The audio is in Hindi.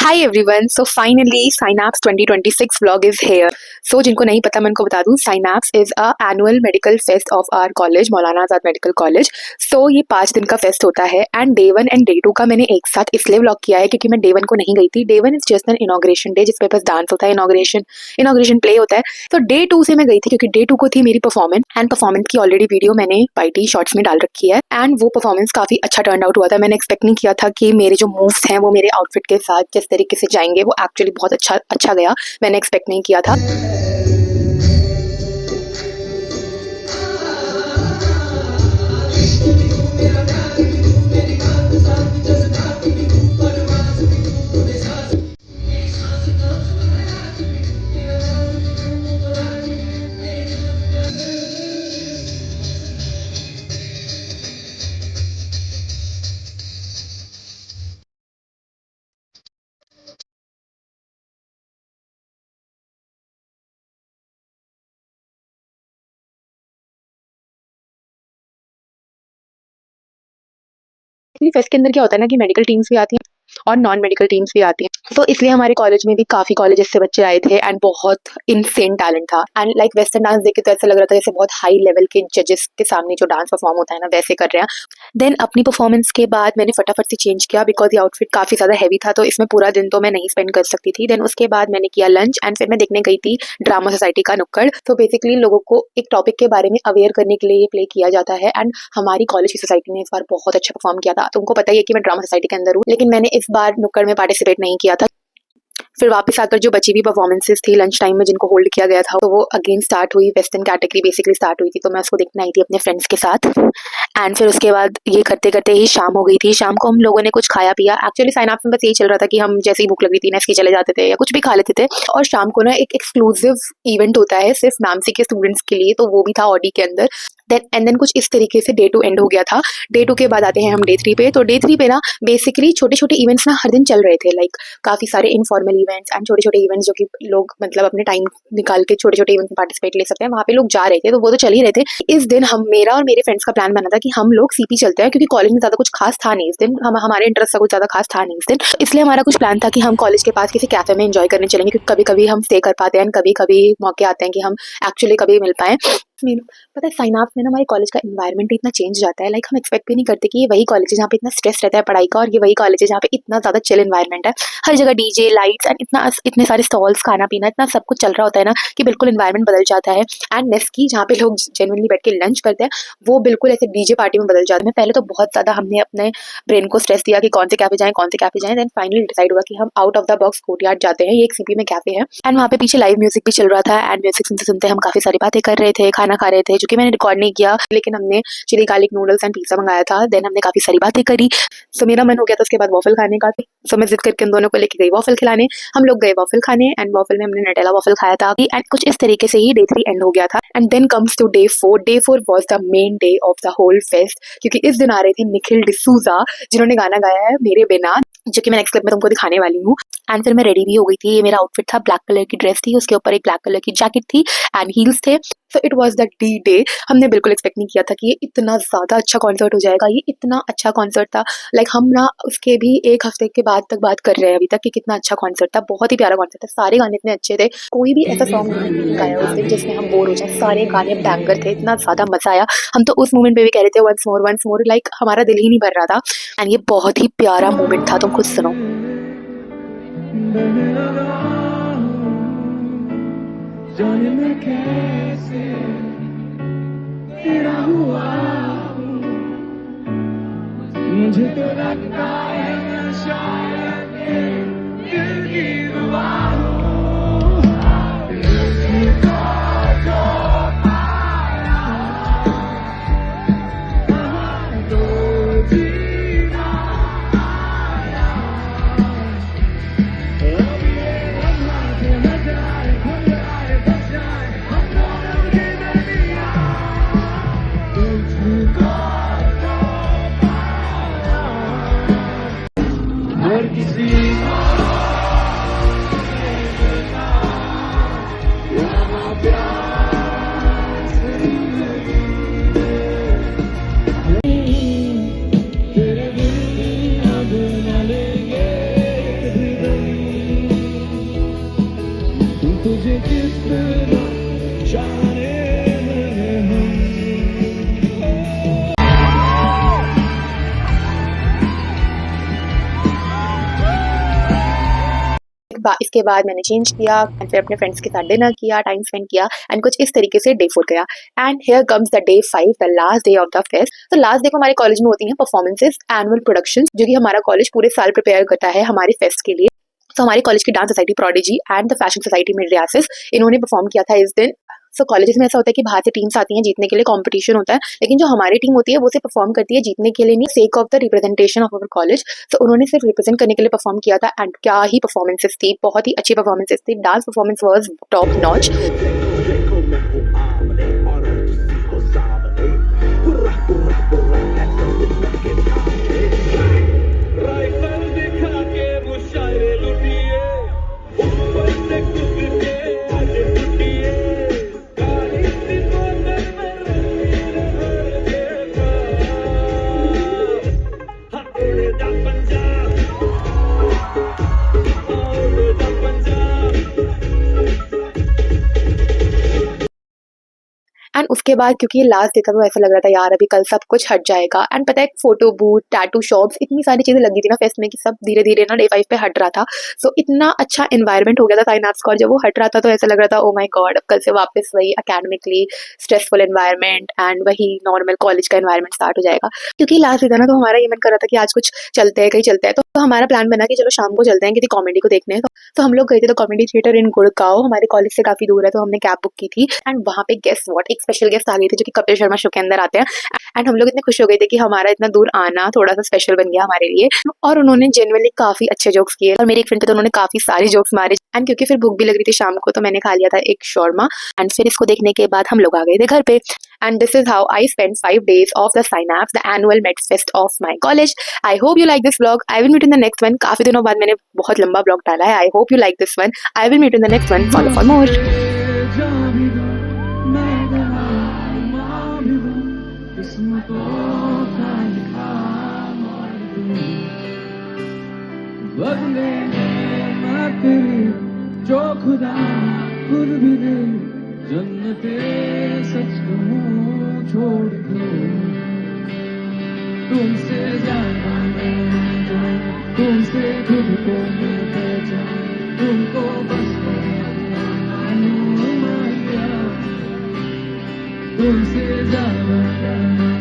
Hi everyone, so finally synapse 2026 vlog is here. So जिनको नहीं पता मैं उनको बता दूं, synapse is a annual medical fest of our college, Maulana Azad medical college. सो ये 5 दिन का फेस्ट होता है एंड डे 1 एंड डे 2 का मैंने एक साथ इसलिए व्लॉग किया है क्योंकि मैं डे 1 को नहीं गई थी। Day 1 is just an inauguration day जिसपे बस डांस होता है, इनॉग्रेशन प्ले होता है। तो डे 2 से मैं गई थी क्योंकि डे 2 को थी मेरी परफॉर्मेंस एंड परफॉर्मेंस की ऑलरेडी वीडियो मैंने YT शॉर्ट्स में डाल रखी है एंड वो परफॉर्मेंस काफी अच्छा टर्न आउट हुआ था। मैंने एक्सपेक्ट नहीं किया था कि मेरे जो मूव्स हैं वो मेरे आउटफिट के साथ जिस तरीके से जाएंगे वो एक्चुअली बहुत अच्छा गया। मैंने एक्सपेक्ट नहीं किया था। फेस्ट के अंदर क्या होता है ना कि मेडिकल टीम्स भी आती हैं और नॉन मेडिकल टीम्स भी आती हैं। तो इसलिए हमारे कॉलेज में भी काफी कॉलेजेस से बच्चे आए थे एंड बहुत इनसेन टैलेंट था एंड लाइक वेस्टर्न डांस देख के तो ऐसा लग रहा था जैसे बहुत हाई लेवल के जजेस के सामने जो डांस परफॉर्म होता है ना वैसे कर रहे हैं। देन अपनी परफॉर्मेंस के बाद मैंने फटाफट से चेंज किया बिकॉज ये आउटफिट काफी ज्यादा हैवी था तो इसमें पूरा दिन तो मैं नहीं स्पेंड कर सकती थी। देन उसके बाद मैंने किया लंच एंड फिर मैं देखने गई थी ड्रामा सोसाइटी का नुक्कड़। तो बेसिकली लोगों को एक टॉपिक के बारे में अवेयर करने के लिए ये प्ले किया जाता है एंड हमारी कॉलेज की सोसाइटी ने इस बार बहुत अच्छा परफॉर्म किया था। तुमको पता ही है कि मैं ड्रामा सोसाइटी के अंदर हूँ, लेकिन मैंने इस बार नुक्कड़ में पार्टिसिपेट नहीं किया था। फिर वापस आकर जो बची हुई परफॉर्मेंसेस थी लंच टाइम में जिनको होल्ड किया गया था तो वो अगेन स्टार्ट हुई, वेस्टर्न कैटेगरी बेसिकली स्टार्ट हुई थी तो मैं उसको देखने आई थी अपने फ्रेंड्स के साथ। एंड फिर उसके बाद ये करते करते ही शाम हो गई थी। शाम को हम लोगों ने कुछ खाया पिया। एक्चुअली साइनैप्स में बस यही चल रहा था कि हम जैसे ही भूख लग रही थी ना इसके चले जाते थे या कुछ भी खा लेते थे। और शाम को ना एक एक्सक्लूसिव इवेंट होता है सिर्फ मैमसी के स्टूडेंट्स के लिए, तो वो भी था ऑडी के अंदर। देन कुछ इस तरीके से डे 2 एंड हो गया था। डे 2 के बाद आते हैं हम डे 3 पे। तो डे 3 पे ना बेसिकली छोटे छोटे इवेंट्स ना हर दिन चल रहे थे, लाइक काफी सारे इनफॉर्मल इवेंट्स एंड छोटे छोटे इवेंट्स जो कि लोग मतलब अपने टाइम निकाल के छोटे छोटे इवेंट्स में पार्टिसिपेट ले सकते हैं, वहाँ पे लोग जा रहे थे तो वो तो चल ही रहे थे। इस दिन हम मेरा और मेरे फ्रेंड्स का प्लान बना था कि हम लोग सीपी चलते हैं क्योंकि कॉलेज में ज्यादा कुछ खास था नहीं इस दिन, हमारे इंटरेस्ट का कुछ ज्यादा खास था नहीं इस दिन। इसलिए हमारा कुछ प्लान था कि हम कॉलेज के पास किसी कैफे में एंजॉय करने चलेंगे क्योंकि कभी कभी हम स्टे कर पाते हैं, कभी कभी मौके आते हैं कि हम एक्चुअली कभी मिल पाए। पता है साइनैप्स में ना हमारे कॉलेज का एनवायरनमेंट इतना चेंज जाता है, लाइक हम एक्सपेक्ट भी नहीं करते कि ये वही कॉलेज है जहाँ पे इतना स्ट्रेस रहता है पढ़ाई का और ये वही कॉलेज है जहाँ पे इतना ज्यादा चिल एनवायरनमेंट है। हर जगह डीजे लाइट्स एंड इतने सारे स्टॉल्स, खाना पीना इतना सब कुछ चल रहा होता है ना कि बिल्कुल एनवायरनमेंट बदल जाता है। एंड नेस्की जहाँ पे लोग जेन्युइनली बैठ के लंच करते हैं वो बिल्कुल ऐसे डीजे पार्टी में बदल जाता है। पहले तो बहुत ज्यादा हमने अपने ब्रेन को स्ट्रेस दिया कि कौन से कैफे जाएं, देन फाइनली डिसाइड हुआ कि हम out of the box courtyard जाते हैं। ये एक सीपी में कैफे है एंड वहाँ पे पीछे लाइव म्यूजिक भी चल रहा था एंड म्यूजिक सुनते सुनते हम काफी सारी बातें कर रहे थे, खाना खा रहे थे जो कि मैंने रिकॉर्ड नहीं किया, लेकिन हमने chilli garlic noodles and pizza मंगाया था। देन हमने काफी सारी बातें करी। सो मेरा मन हो गया था उसके बाद वॉफल खाने का। सो मैं जिद करके उन दोनों को लेके गई वॉफल खिलाने। हम लोग गए वॉफल खाने एंड वॉफल में हमने नटेला वॉफल खाया था एंड कुछ इस तरीके से ही डे 3 एंड हो गया था। And then comes to day 4। Day 4 was the main day of the whole fest क्योंकि इस दिन आ रहे थे निखिल डिसूजा जिन्होंने गाना गाया है मेरे बिना, जो कि मैं नेक्स्ट क्लिप में तुमको दिखाने वाली हूँ। एंड फिर मैं रेडी भी हो गई थी। ये मेरा आउटफिट था, ब्लैक कलर की ड्रेस थी, उसके ऊपर एक ब्लैक कलर की जैकेट थी एंड हील्स थे। So it was the D day. हमने बिल्कुल एक्सपेक्ट नहीं किया था कि ये इतना ज्यादा अच्छा कॉन्सर्ट हो जाएगा। ये इतना अच्छा कॉन्सर्ट था, लाइक हम ना उसके भी एक हफ्ते के बाद तक बात कर रहे हैं अभी तक कि कितना अच्छा कॉन्सर्ट था। बहुत ही प्यारा कॉन्सर्ट था, सारे गाने इतने अच्छे थे। कोई भी ऐसा सॉन्ग नहीं गाया उस दिन जिसमें हम बोर हो जाए, सारे गाने बैंगर थे, इतना ज्यादा मजा आया। हम तो उस मोमेंट पे भी कह रहे थे वंस मोर, लाइक हमारा दिल ही नहीं भर रहा था। एंड ये बहुत ही प्यारा मोमेंट था, तुम खुद सुनो। जाने मैं कैसे तेरा हुआ हूँ, मुझे तो लगता है मैं शायद दिल की दुआ हूँ। तुझे कितना जाने हैं हम। इसके बाद मैंने चेंज किया एंड फिर अपने फ्रेंड्स के साथ डिनर किया, टाइम स्पेंड किया एंड कुछ इस तरीके से डे 4 गया। And here comes the day 5, the last day of the fest. तो लास्ट डे को हमारे कॉलेज में होती हैं परफॉर्मेंसेस, एनुअल प्रोडक्शंस, जो कि हमारा कॉलेज पूरे साल प्रिपेयर करता है हमारे फेस्ट के लिए। तो हमारे कॉलेज की dance society prodigy and the fashion society mydriasis, इन्होंने परफॉर्म किया था इस दिन। सो कॉलेजेस में ऐसा होता है कि बाहर से टीम्स आती हैं जीतने के लिए, कंपटीशन होता है, लेकिन जो हमारी टीम होती है वो सिर्फ परफॉर्म करती है जीतने के लिए नहीं, sake of the representation of our college. तो उन्होंने सिर्फ रिप्रेजेंट करने के लिए परफॉर्म किया था एंड क्या ही परफॉर्मेंसेस थी, बहुत ही अच्छी परफॉर्मेंसेस थी। Dance performance was top notch. And उसके बाद क्योंकि ये लास्ट डे था तो ऐसा लग रहा था यार अभी कल सब कुछ हट जाएगा। एंड पता है फोटो बूथ, टैटू शॉप्स, इतनी सारी चीजें लगी थी ना फेस्ट में कि सब धीरे धीरे ना डे 5 पे हट रहा था। सो इतना अच्छा एनवायरनमेंट हो गया था साइनैप्स का, और जब वो हट रहा था तो ऐसा लग रहा था ओ माय गॉड, अब कल से वापस वही अकेडमिकली स्ट्रेसफुल एनवायरनमेंट एंड वही नॉर्मल कॉलेज का एनवायरनमेंट स्टार्ट हो जाएगा। क्योंकि लास्ट डे था ना तो हमारा ये मन कर रहा था कि आज कुछ चलते हैं, कहीं चलते हैं। तो हमारा प्लान बना कि चलो शाम को चलते हैं किसी कॉमेडी को देखने। तो हम लोग गए थे तो कॉमेडी थिएटर इन गुड़गांव, हमारे कॉलेज से काफी दूर है, तो हमने कैब बुक की थी। एंड वहाँ पे गेस्ट व्हाट, एक स्पेशल गेस्ट आ गए थे जो कि कपिल शर्मा शो के अंदर आते हैं। एंड हम लोग इतने खुश हो गए थे कि हमारा इतना दूर आना थोड़ा सा स्पेशल बन गया हमारे लिए। और उन्होंने जेन्युइनली काफी अच्छे जोक्स किए और मेरी एक फ्रेंड थे तो उन्होंने काफी सारे जोक्स मारे। एंड क्योंकि फिर भूख भी लग रही थी शाम को तो मैंने खा लिया था एक शॉर्मा। एंड फिर इसको देखने के बाद हम लोग आ गए थे घर पे। And this is how I spend 5 days of the Synapse, the annual med fest of my college. I hope you like this vlog. I will meet in the next one. काफी दिनों बाद मैंने बहुत लंबा व्लॉग डाला है। I hope you like this one. I will meet in the next one. Follow for more. बदले मैं तेरी जो खुदा खुद भी दे, जन्नते सच कहूँ छोड़ दो। तुमसे ज्यादा मैं जाऊँ, तुमसे खुद को मैं पहचान, तुमको बस मानूं मैया, तुमसे ज्यादा